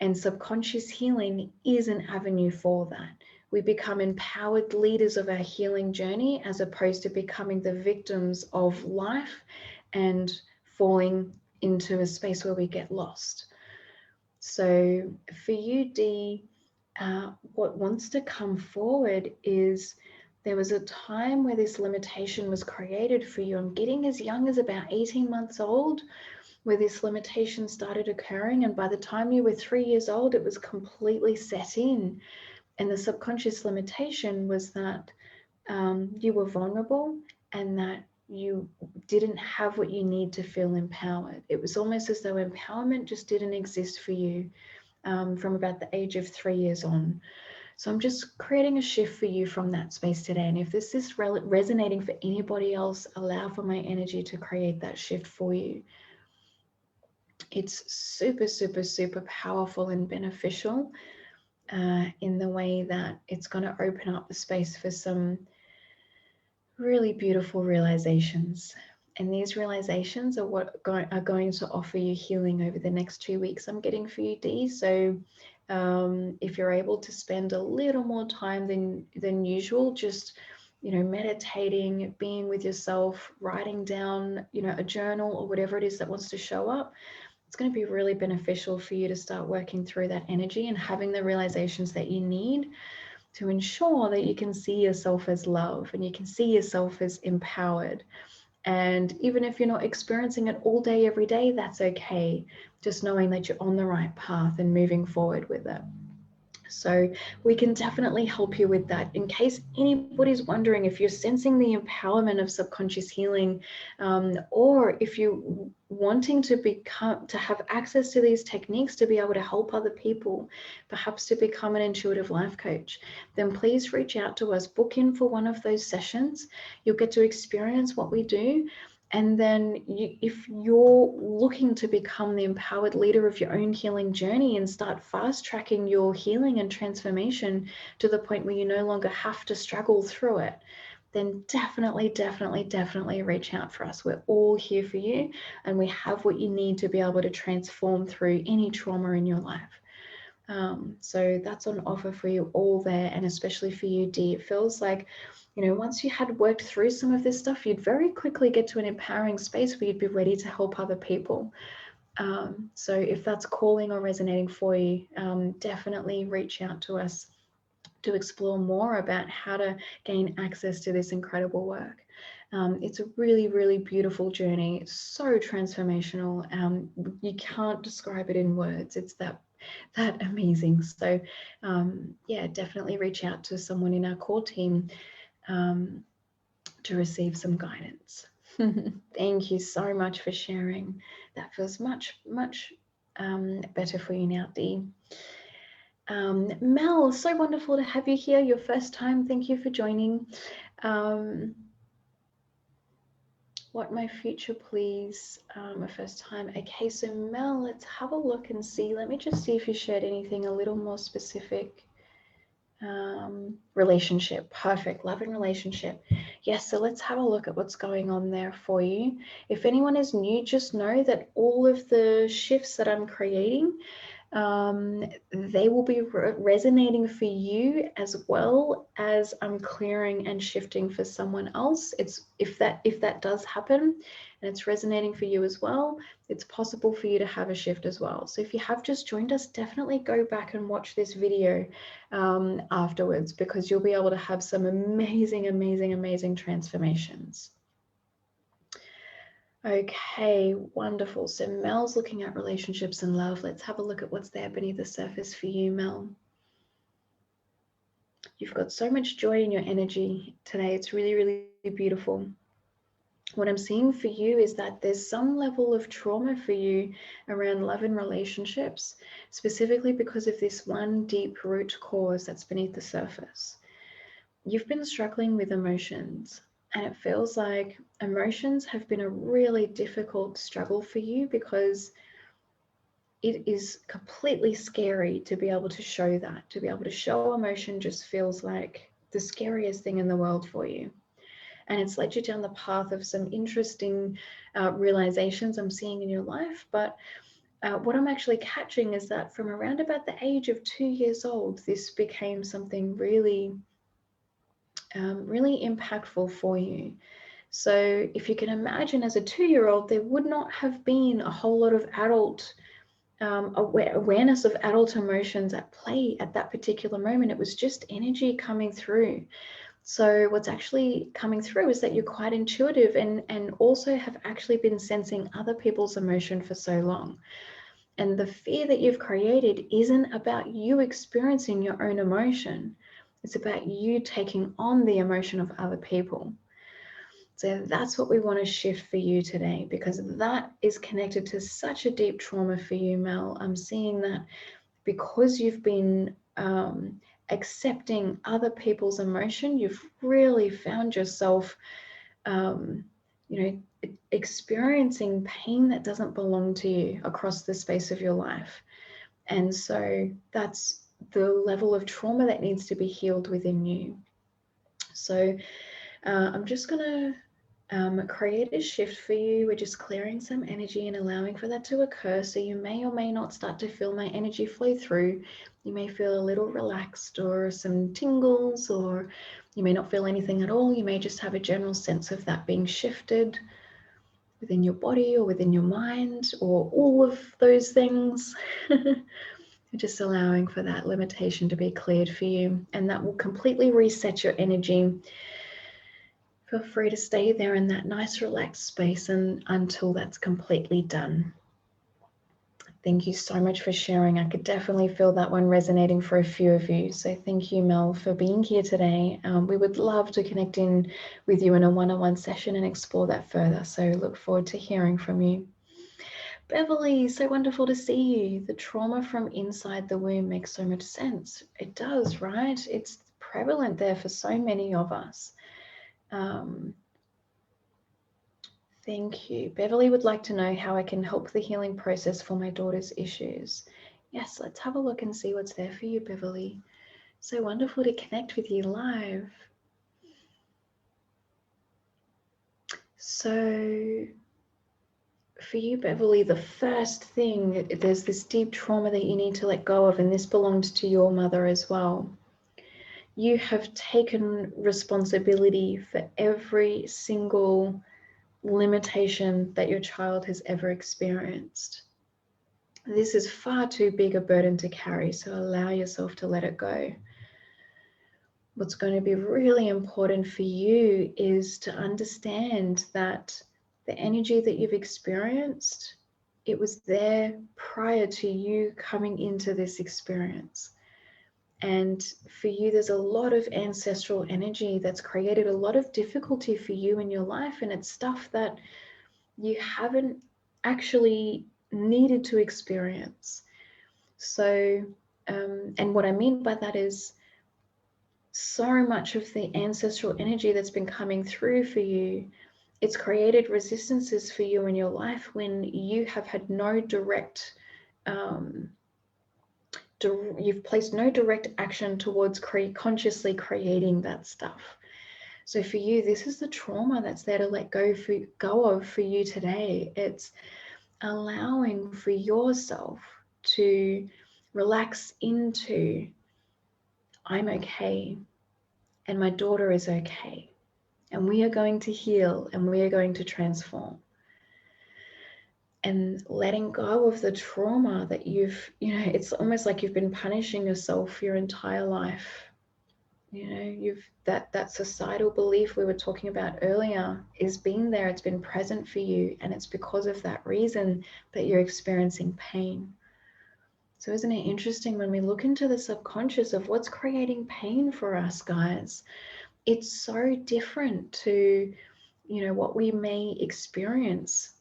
Speaker 1: And subconscious healing is an avenue for that. We become empowered leaders of our healing journey as opposed to becoming the victims of life and falling into a space where we get lost. So for you, D, what wants to come forward is there was a time where this limitation was created for you. I'm getting as young as about 18 months old, where this limitation started occurring. And by the time you were 3 years old, it was completely set in. And the subconscious limitation was that you were vulnerable and that you didn't have what you need to feel empowered. It was almost as though empowerment just didn't exist for you from about the age of 3 years on. So I'm just creating a shift for you from that space today. And if this is resonating for anybody else, allow for my energy to create that shift for you. It's super, super, super powerful and beneficial in the way that it's going to open up the space for some really beautiful realizations. And these realizations are what are going to offer you healing over the next 2 weeks. I'm getting for you, Dee. So if you're able to spend a little more time than usual, just meditating, being with yourself, writing down a journal or whatever it is that wants to show up, it's going to be really beneficial for you to start working through that energy and having the realizations that you need to ensure that you can see yourself as love and you can see yourself as empowered. And even if you're not experiencing it all day, every day, that's okay. Just knowing that you're on the right path and moving forward with it. So we can definitely help you with that. In case anybody's wondering if you're sensing the empowerment of subconscious healing, or if you're wanting to have access to these techniques to be able to help other people, perhaps to become an intuitive life coach, then please reach out to us. Book in for one of those sessions. You'll get to experience what we do. And then if you're looking to become the empowered leader of your own healing journey and start fast tracking your healing and transformation to the point where you no longer have to struggle through it, then definitely, definitely, definitely reach out for us. We're all here for you, and we have what you need to be able to transform through any trauma in your life. So that's on offer for you all there, and especially for you, Dee. It feels like, once you had worked through some of this stuff, you'd very quickly get to an empowering space where you'd be ready to help other people. So if that's calling or resonating for you, definitely reach out to us to explore more about how to gain access to this incredible work. It's a really, really beautiful journey. It's so transformational. You can't describe it in words. It's that amazing. So yeah, definitely reach out to someone in our core team to receive some guidance. Thank you so much for sharing. That feels much, much better for you now, Dee. Mel, so wonderful to have you here. Your first time. Thank you for joining. What my future, please? My first time. Okay, so Mel, let's have a look and see. Let me just see if you shared anything a little more specific. Relationship. Perfect. Love and relationship. Yes, so let's have a look at what's going on there for you. If anyone is new, just know that all of the shifts that I'm creating, they will be resonating for you as well as I'm clearing and shifting for someone else. It's if that does happen and it's resonating for you as well, it's possible for you to have a shift as well. So if you have just joined us, definitely go back and watch this video afterwards, because you'll be able to have some amazing, amazing, amazing transformations. Okay, wonderful. So Mel's looking at relationships and love. Let's have a look at what's there beneath the surface for you, Mel. You've got so much joy in your energy today. It's really, really beautiful. What I'm seeing for you is that there's some level of trauma for you around love and relationships, specifically because of this one deep root cause that's beneath the surface. You've been struggling with emotions. And it feels like emotions have been a really difficult struggle for you, because it is completely scary to be able to show that. To be able to show emotion just feels like the scariest thing in the world for you. And it's led you down the path of some interesting realizations I'm seeing in your life. But what I'm actually catching is that from around about the age of 2 years old, this became something really really impactful for you. So if you can imagine, as a 2-year-old, there would not have been a whole lot of adult awareness of adult emotions at play at that particular moment. It was just energy coming through. So what's actually coming through is that you're quite intuitive and also have actually been sensing other people's emotion for so long. And the fear that you've created isn't about you experiencing your own emotion. It's about you taking on the emotion of other people. So that's what we want to shift for you today, because that is connected to such a deep trauma for you, Mel. I'm seeing that because you've been accepting other people's emotion, you've really found yourself, experiencing pain that doesn't belong to you across the space of your life. And so that's the level of trauma that needs to be healed within you. So I'm just going to create a shift for you. We're just clearing some energy and allowing for that to occur. So you may or may not start to feel my energy flow through. You may feel a little relaxed or some tingles, or you may not feel anything at all. You may just have a general sense of that being shifted within your body or within your mind, or all of those things. Just allowing for that limitation to be cleared for you, and that will completely reset your energy. Feel free to stay there in that nice relaxed space and until that's completely done. Thank you so much for sharing. I could definitely feel that one resonating for a few of you. So thank you, Mel, for being here today. We would love to connect in with you in a one-on-one session and explore that further. So look forward to hearing from you. Beverly, so wonderful to see you. The trauma from inside the womb makes so much sense. It does, right? It's prevalent there for so many of us. Thank you. Beverly would like to know how I can help the healing process for my daughter's issues. Yes, let's have a look and see what's there for you, Beverly. So wonderful to connect with you live. So for you, Beverly, the first thing, there's this deep trauma that you need to let go of, and this belongs to your mother as well. You have taken responsibility for every single limitation that your child has ever experienced. This is far too big a burden to carry, so allow yourself to let it go. What's going to be really important for you is to understand that the energy that you've experienced, it was there prior to you coming into this experience. And for you, there's a lot of ancestral energy that's created a lot of difficulty for you in your life, and it's stuff that you haven't actually needed to experience. So, and what I mean by that is so much of the ancestral energy that's been coming through for you, it's created resistances for you in your life when you have had no direct, you've placed no direct action towards consciously creating that stuff. So for you, this is the trauma that's there to let go of for you today. It's allowing for yourself to relax into, I'm okay, and my daughter is okay, and we are going to heal, and we are going to transform. And letting go of the trauma that it's almost like you've been punishing yourself your entire life. That societal belief we were talking about earlier is being there, it's been present for you, and it's because of that reason that you're experiencing pain. So isn't it interesting when we look into the subconscious of what's creating pain for us, guys? It's so different to, what we may experience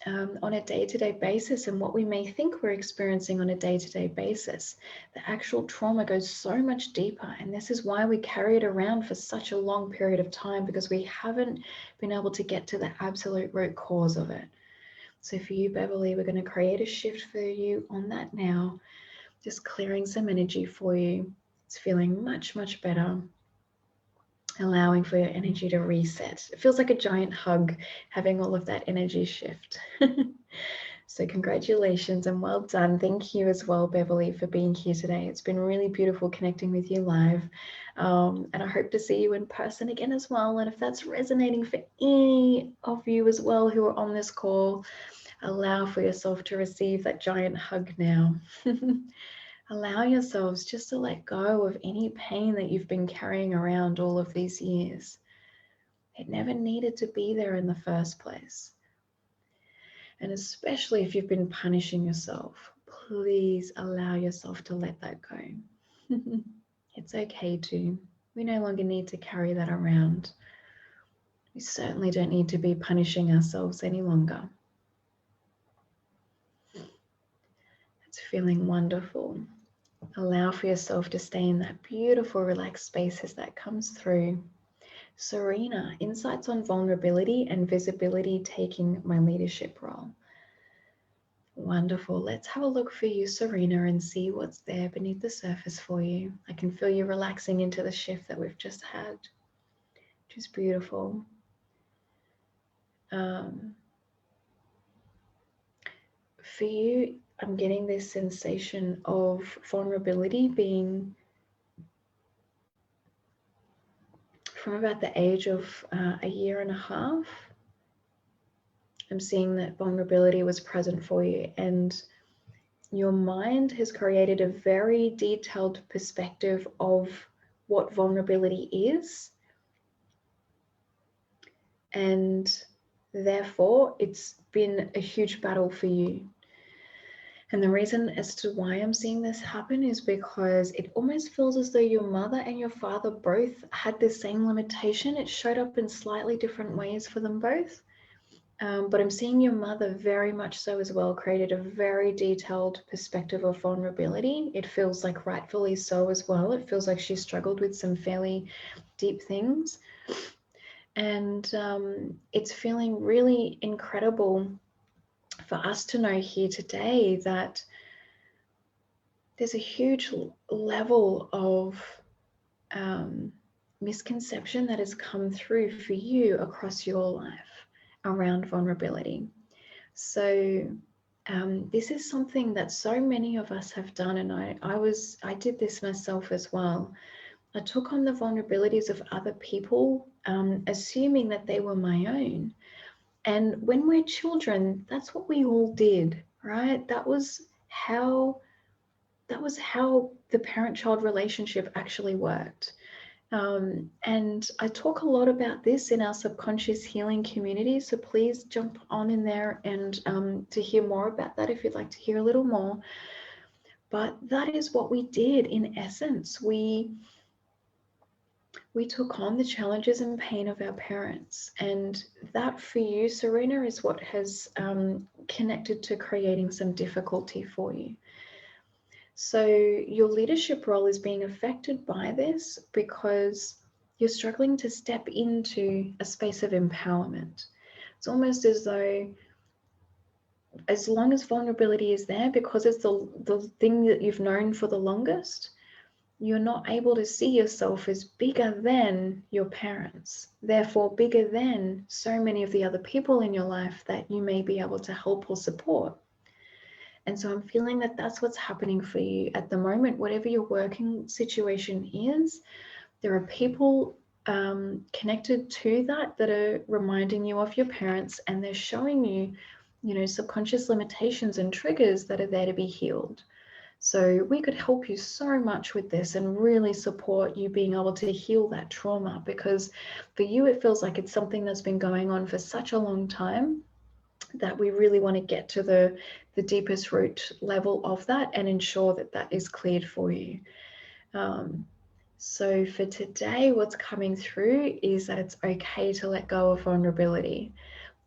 Speaker 1: on a day-to-day basis and what we may think we're experiencing on a day-to-day basis. The actual trauma goes so much deeper, and this is why we carry it around for such a long period of time, because we haven't been able to get to the absolute root cause of it. So for you, Beverly, we're going to create a shift for you on that now, just clearing some energy for you. It's feeling much, much better. Allowing for your energy to reset. It feels like a giant hug having all of that energy shift. So congratulations and well done. Thank you as well, Beverly, for being here today. It's been really beautiful connecting with you live. And I hope to see you in person again as well. And if that's resonating for any of you as well who are on this call, Allow for yourself to receive that giant hug now. Allow yourselves just to let go of any pain that you've been carrying around all of these years. It never needed to be there in the first place. And especially if you've been punishing yourself, please allow yourself to let that go. It's okay to. We no longer need to carry that around. We certainly don't need to be punishing ourselves any longer. It's feeling wonderful. Allow for yourself to stay in that beautiful, relaxed space as that comes through. Serena, insights on vulnerability and visibility, taking my leadership role. Wonderful. Let's have a look for you, Serena, and see what's there beneath the surface for you. I can feel you relaxing into the shift that we've just had, which is beautiful. For you, I'm getting this sensation of vulnerability being from about the age of a year and a half. I'm seeing that vulnerability was present for you, and your mind has created a very detailed perspective of what vulnerability is, and therefore it's been a huge battle for you. And the reason as to why I'm seeing this happen is because it almost feels as though your mother and your father both had the same limitation. It showed up in slightly different ways for them both. But I'm seeing your mother very much so as well created a very detailed perspective of vulnerability. It feels like rightfully so as well. It feels like she struggled with some fairly deep things. And it's feeling really incredible for us to know here today that there's a huge level of misconception that has come through for you across your life around vulnerability. So this is something that so many of us have done, and I did this myself as well. I took on the vulnerabilities of other people, assuming that they were my own. And when we're children, that's what we all did, right? That was how the parent-child relationship actually worked. And I talk a lot about this in our subconscious healing community, so please jump on in there and to hear more about that if you'd like to hear a little more. But that is what we did in essence. We took on the challenges and pain of our parents, and that for you, Serena, is what has connected to creating some difficulty for you. So your leadership role is being affected by this because you're struggling to step into a space of empowerment. It's almost as though as long as vulnerability is there, because it's the thing that you've known for the longest, you're not able to see yourself as bigger than your parents, therefore bigger than so many of the other people in your life that you may be able to help or support. And so I'm feeling that that's what's happening for you at the moment. Whatever your working situation is, there are people connected to that are reminding you of your parents, and they're showing you, subconscious limitations and triggers that are there to be healed. So we could help you so much with this and really support you being able to heal that trauma, because for you, it feels like it's something that's been going on for such a long time that we really want to get to the deepest root level of that and ensure that that is cleared for you. So for today, what's coming through is that it's okay to let go of vulnerability.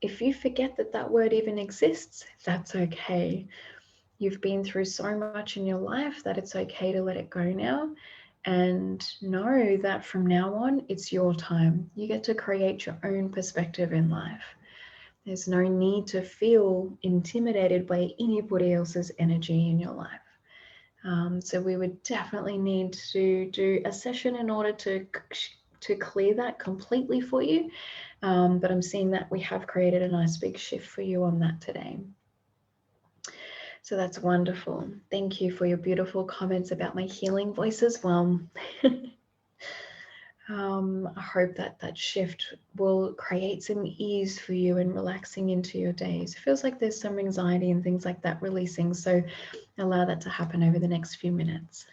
Speaker 1: If you forget that that word even exists, that's okay. You've been through so much in your life that it's okay to let it go now, and know that from now on, it's your time. You get to create your own perspective in life. There's no need to feel intimidated by anybody else's energy in your life. So we would definitely need to do a session in order to clear that completely for you. But I'm seeing that we have created a nice big shift for you on that today. So that's wonderful. Thank you for your beautiful comments about my healing voice as well. I hope that that shift will create some ease for you and relaxing into your days. It feels like there's some anxiety and things like that releasing, so allow that to happen over the next few minutes.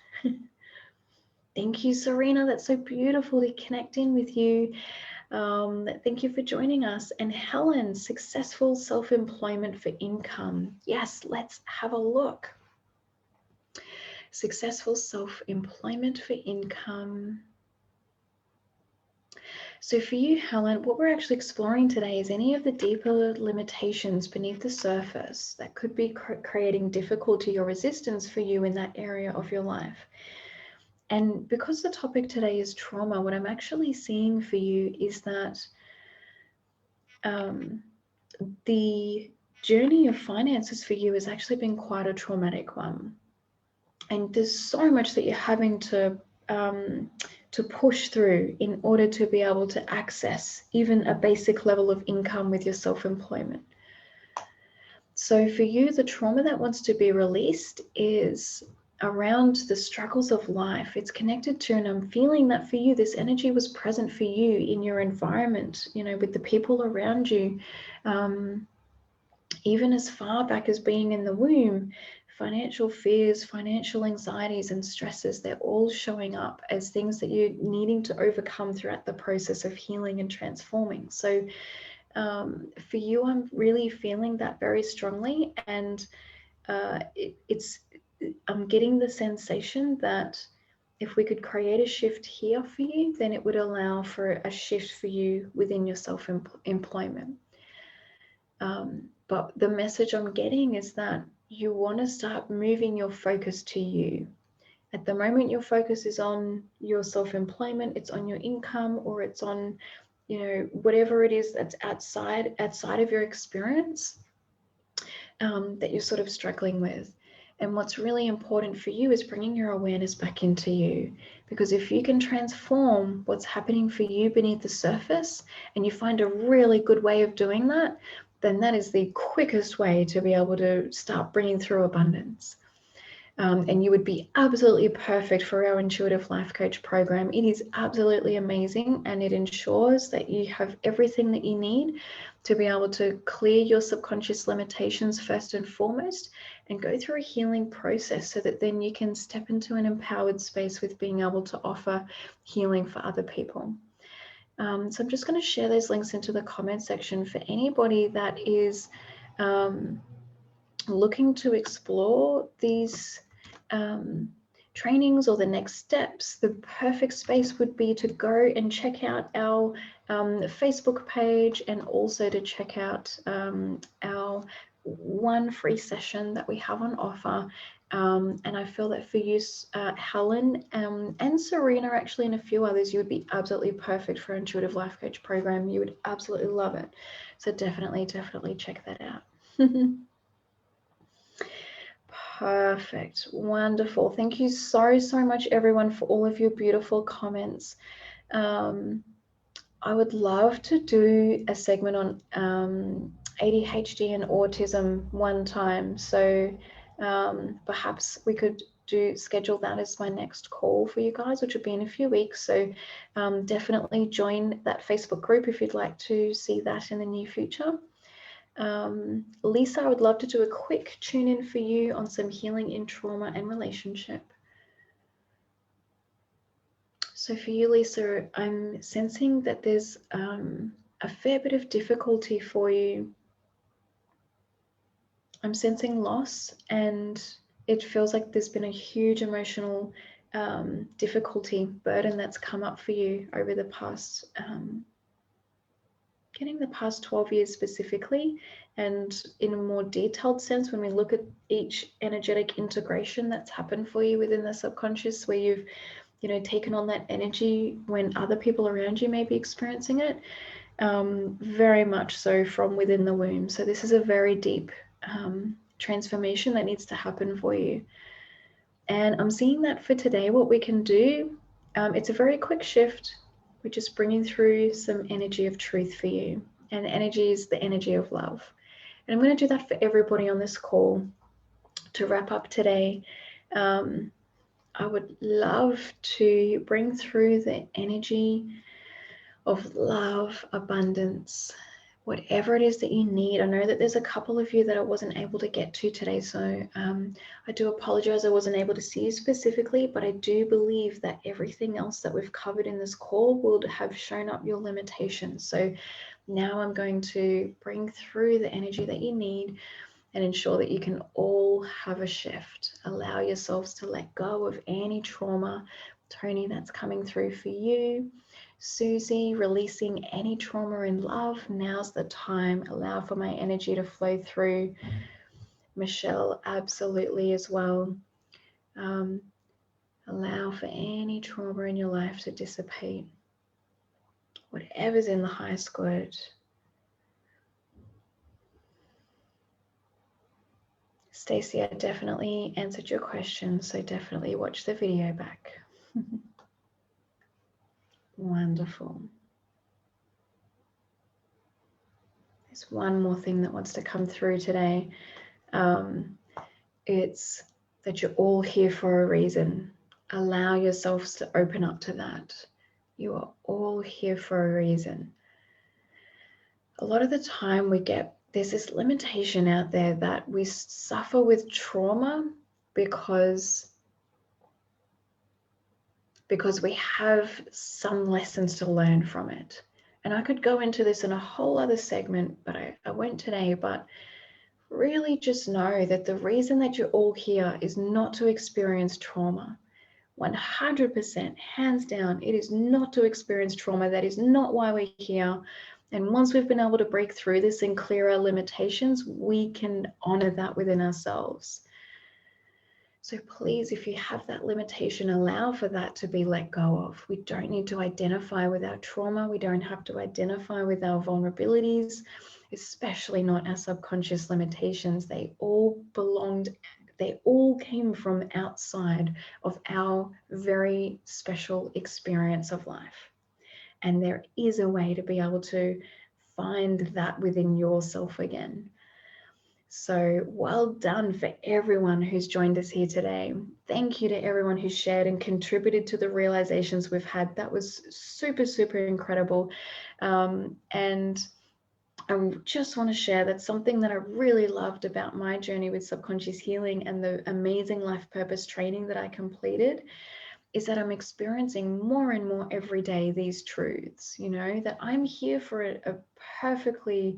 Speaker 1: Thank you, Serena. That's so beautiful to connect in with you. Thank you for joining us. And Helen, successful self-employment for income. Yes, let's have a look. Successful self-employment for income. So for you, Helen, what we're actually exploring today is any of the deeper limitations beneath the surface that could be creating difficulty or resistance for you in that area of your life. And because the topic today is trauma, what I'm actually seeing for you is that the journey of finances for you has actually been quite a traumatic one. And there's so much that you're having to push through in order to be able to access even a basic level of income with your self-employment. So for you, the trauma that wants to be released is around the struggles of life. It's connected to, and I'm feeling that for you, this energy was present for you in your environment, you know, with the people around you. Even as far back as being in the womb, financial fears, financial anxieties and stresses, they're all showing up as things that you're needing to overcome throughout the process of healing and transforming. So for you, I'm really feeling that very strongly, and I'm getting the sensation that if we could create a shift here for you, then it would allow for a shift for you within your self-employment. But the message I'm getting is that you want to start moving your focus to you. At the moment, your focus is on your self-employment, it's on your income, or it's on, you know, whatever it is that's outside of your experience that you're sort of struggling with. And what's really important for you is bringing your awareness back into you. Because if you can transform what's happening for you beneath the surface, and you find a really good way of doing that, then that is the quickest way to be able to start bringing through abundance. And you would be absolutely perfect for our intuitive life coach program. It is absolutely amazing, and it ensures that you have everything that you need to be able to clear your subconscious limitations first and foremost, and go through a healing process so that then you can step into an empowered space with being able to offer healing for other people. So I'm just going to share those links into the comment section for anybody that is looking to explore these trainings or the next steps. The perfect space would be to go and check out our Facebook page, and also to check out our one free session that we have on offer. And I feel that for you, Helen and Serena, actually, and a few others, you would be absolutely perfect for Intuitive Life Coach program. You would absolutely love it. So definitely check that out. Perfect. Wonderful. Thank you so much, everyone, for all of your beautiful comments. I would love to do a segment on ADHD and autism one time. So perhaps we could schedule that as my next call for you guys, which will be in a few weeks. So definitely join that Facebook group if you'd like to see that in the near future. Lisa, I would love to do a quick tune in for you on some healing in trauma and relationship. So for you, Lisa, I'm sensing that there's a fair bit of difficulty for you. I'm sensing loss, and it feels like there's been a huge emotional difficulty, burden that's come up for you over the past getting the past 12 years specifically, and in a more detailed sense, when we look at each energetic integration that's happened for you within the subconscious, where you've, you know, taken on that energy when other people around you may be experiencing it, very much so from within the womb. So this is a very deep transformation that needs to happen for you. And I'm seeing that for today, what we can do, it's a very quick shift. We're just bringing through some energy of truth for you. And energy is the energy of love. And I'm going to do that for everybody on this call to wrap up today. I would love to bring through the energy of love, abundance, whatever it is that you need. I know that there's a couple of you that I wasn't able to get to today, so I do apologize I wasn't able to see you specifically, but I do believe that everything else that we've covered in this call will have shown up your limitations. So now I'm going to bring through the energy that you need and ensure that you can all have a shift. Allow yourselves to let go of any trauma. Tony, that's coming through for you. Susie, releasing any trauma in love. Now's the time. Allow for my energy to flow through. Michelle, absolutely as well. Allow for any trauma in your life to dissipate. Whatever's in the highest good. Stacey, I definitely answered your question, so definitely watch the video back. Wonderful. There's one more thing that wants to come through today. It's that you're all here for a reason. Allow yourselves to open up to that. You are all here for a reason. A lot of the time there's this limitation out there that we suffer with trauma because we have some lessons to learn from it. And I could go into this in a whole other segment, but I won't today. But really just know that the reason that you're all here is not to experience trauma. 100%, hands down, it is not to experience trauma. That is not why we're here. And once we've been able to break through this and clear our limitations, we can honor that within ourselves. So please, if you have that limitation, allow for that to be let go of. We don't need to identify with our trauma. We don't have to identify with our vulnerabilities, especially not our subconscious limitations. They all came from outside of our very special experience of life. And there is a way to be able to find that within yourself again. So well done for everyone who's joined us here today. Thank you to everyone who shared and contributed to the realizations we've had. That was super, super incredible. And I just want to share that something that I really loved about my journey with subconscious healing and the amazing life purpose training that I completed is that I'm experiencing more and more every day these truths, that I'm here for a perfectly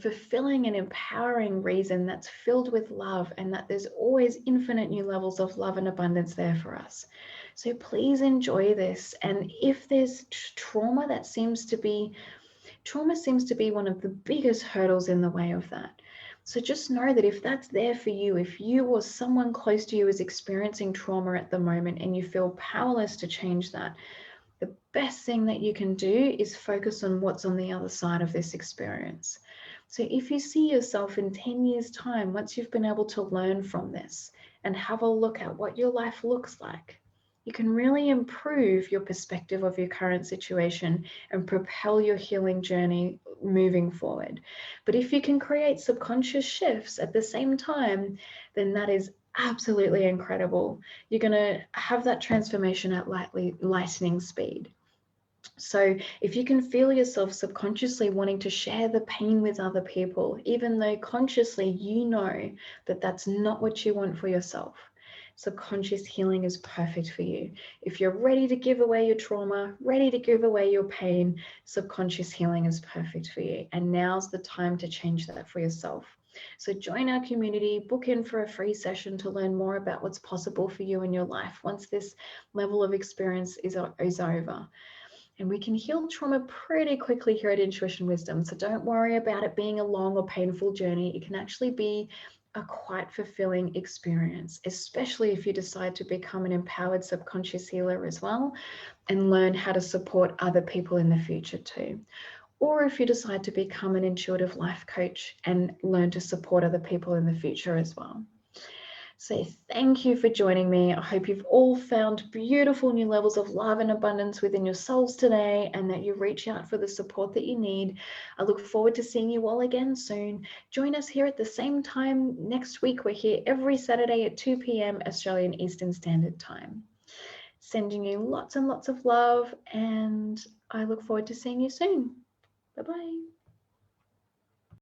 Speaker 1: fulfilling and empowering reason that's filled with love, and that there's always infinite new levels of love and abundance there for us. So please enjoy this. And if there's trauma seems to be one of the biggest hurdles in the way of that. So just know that if that's there for you, if you or someone close to you is experiencing trauma at the moment and you feel powerless to change that, the best thing that you can do is focus on what's on the other side of this experience. So if you see yourself in 10 years' time, once you've been able to learn from this and have a look at what your life looks like, you can really improve your perspective of your current situation and propel your healing journey moving forward. But if you can create subconscious shifts at the same time, then that is absolutely incredible. You're going to have that transformation at lightning speed. So if you can feel yourself subconsciously wanting to share the pain with other people, even though consciously you know that that's not what you want for yourself, subconscious healing is perfect for you. If you're ready to give away your trauma, ready to give away your pain, subconscious healing is perfect for you. And now's the time to change that for yourself. So join our community, book in for a free session to learn more about what's possible for you in your life once this level of experience is over. And we can heal trauma pretty quickly here at Intuition Wisdom. So don't worry about it being a long or painful journey. It can actually be a quite fulfilling experience, especially if you decide to become an empowered subconscious healer as well and learn how to support other people in the future too. Or if you decide to become an intuitive life coach and learn to support other people in the future as well. So thank you for joining me. I hope you've all found beautiful new levels of love and abundance within your souls today, and that you reach out for the support that you need. I look forward to seeing you all again soon. Join us here at the same time next week. We're here every Saturday at 2 p.m. Australian Eastern Standard Time. Sending you lots and lots of love, and I look forward to seeing you soon. Bye-bye.